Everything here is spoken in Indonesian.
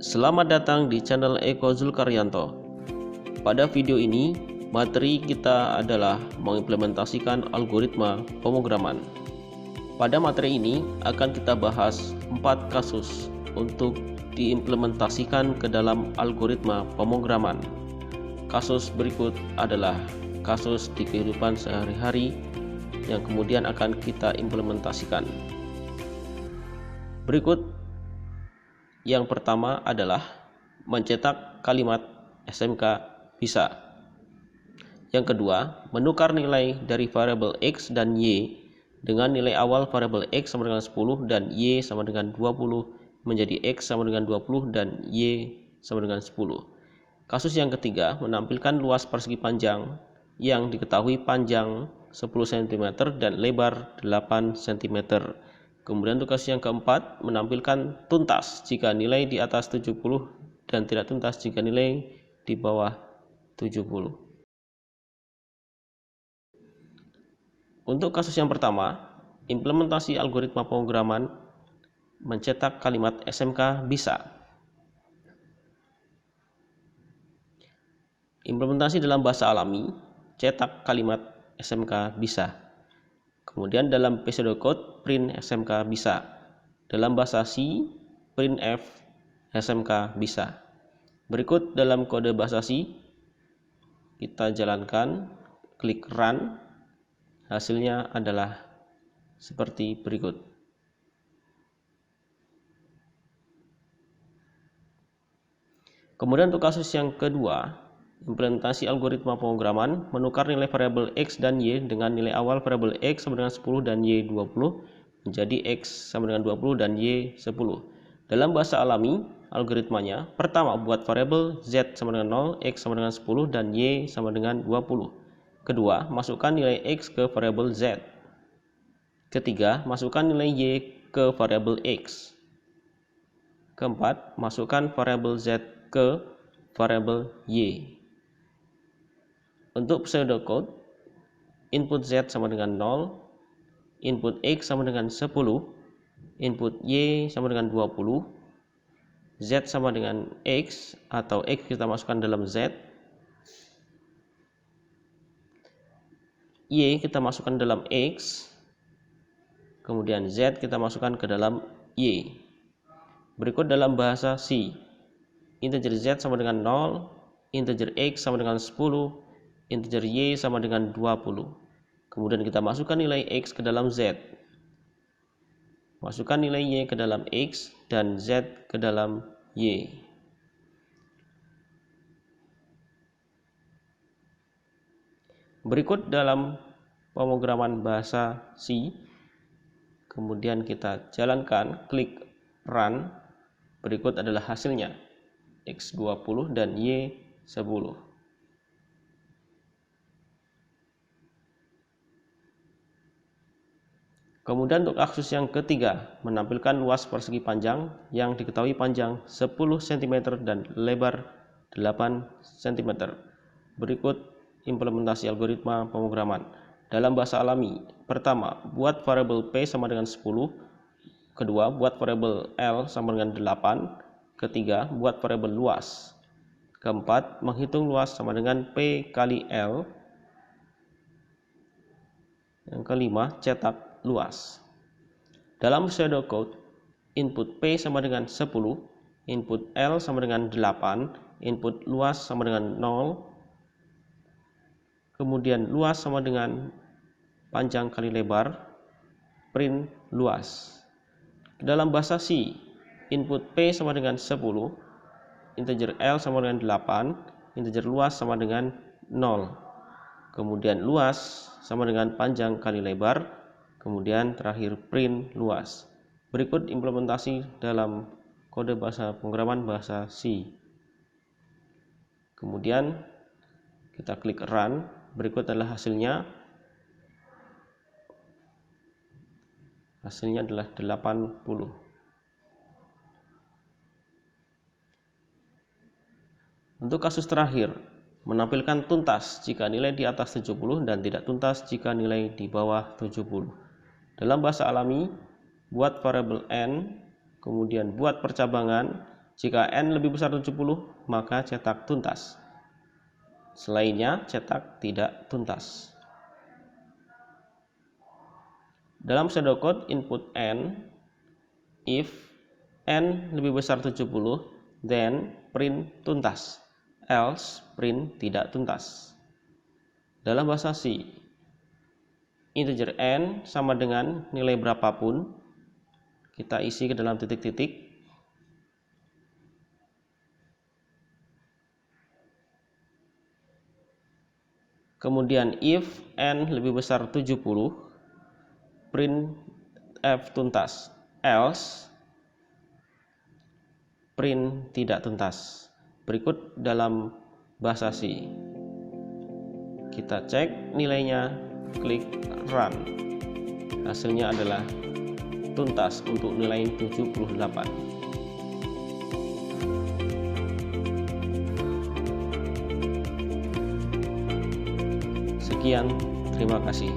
Selamat datang di channel Eko Zulkaryanto. Pada video ini, materi kita adalah mengimplementasikan algoritma pemrograman. Pada materi ini akan kita bahas 4 kasus untuk diimplementasikan ke dalam algoritma pemrograman. Kasus berikut adalah kasus di kehidupan sehari-hari yang kemudian akan kita implementasikan. Berikut yang pertama adalah mencetak kalimat SMK bisa. Yang kedua, menukar nilai dari variabel X dan Y dengan nilai awal variabel X sama dengan 10 dan Y sama dengan 20 menjadi X sama dengan 20 dan Y sama dengan 10. Kasus yang ketiga, menampilkan luas persegi panjang yang diketahui panjang 10 cm dan lebar 8 cm. Kemudian untuk kasus yang keempat, menampilkan tuntas jika nilai di atas 70 dan tidak tuntas jika nilai di bawah 70. Untuk kasus yang pertama, implementasi algoritma pemrograman mencetak kalimat SMK bisa. Implementasi dalam bahasa alami, cetak kalimat SMK bisa. Kemudian dalam pseudocode print SMK bisa. Dalam bahasa C, printf SMK bisa. Berikut dalam kode bahasa C, kita jalankan, klik run. Hasilnya adalah seperti berikut. Kemudian untuk kasus yang kedua, implementasi algoritma pemrograman menukar nilai variabel X dan Y dengan nilai awal variabel X sama dengan 10 dan Y 20 menjadi X sama dengan 20 dan Y 10. Dalam bahasa alami, algoritmanya pertama buat variabel Z sama dengan 0, X sama dengan 10 dan Y sama dengan 20. Kedua, masukkan nilai X ke variabel Z. Ketiga, masukkan nilai Y ke variabel X. Keempat, masukkan variabel Z ke variabel Y. Untuk pseudocode, input Z sama dengan 0, input X sama dengan 10, input Y sama dengan 20, Z sama dengan X atau X kita masukkan dalam Z, Y kita masukkan dalam X, kemudian Z kita masukkan ke dalam Y. Berikut dalam bahasa C, integer Z sama dengan 0, integer X sama dengan 10, integer Y sama dengan 20. Kemudian kita masukkan nilai X ke dalam Z. Masukkan nilai Y ke dalam X dan Z ke dalam Y. Berikut dalam pemrograman bahasa C. Kemudian kita jalankan, klik run. Berikut adalah hasilnya. X 20 dan Y 10. Kemudian untuk kasus yang ketiga, menampilkan luas persegi panjang yang diketahui panjang 10 cm dan lebar 8 cm. Berikut implementasi algoritma pemrograman. Dalam bahasa alami, pertama, buat variabel P sama dengan 10. Kedua, buat variabel L sama dengan 8. Ketiga, buat variabel luas. Keempat, menghitung luas sama dengan P kali L. Yang kelima, cetak luas. Dalam pseudocode, input P sama dengan 10, input L sama dengan 8, input luas sama dengan 0, kemudian luas sama dengan panjang kali lebar, print luas. Dalam bahasa C, input P sama dengan 10, integer L sama dengan 8, integer luas sama dengan 0. Kemudian luas sama dengan panjang kali lebar, kemudian terakhir print luas. Berikut implementasi dalam kode bahasa pemrograman bahasa C. Kemudian kita klik run. Berikut adalah hasilnya. Hasilnya adalah 80. Untuk kasus terakhir, menampilkan tuntas jika nilai di atas 70 dan tidak tuntas jika nilai di bawah 70. Dalam bahasa alami, buat variabel N, kemudian buat percabangan, Jika N lebih besar 70, maka cetak tuntas. Selainnya, cetak tidak tuntas. Dalam pseudocode input N, if N lebih besar 70, then print tuntas, else print tidak tuntas. Dalam bahasa C, integer N sama dengan nilai berapapun, kita isi ke dalam titik-titik. Kemudian if N lebih besar 70, print F tuntas, else print tidak tuntas. Berikut dalam bahasa C. Kita cek nilainya, klik run. Hasilnya adalah tuntas untuk nilai 78. Sekian, terima kasih.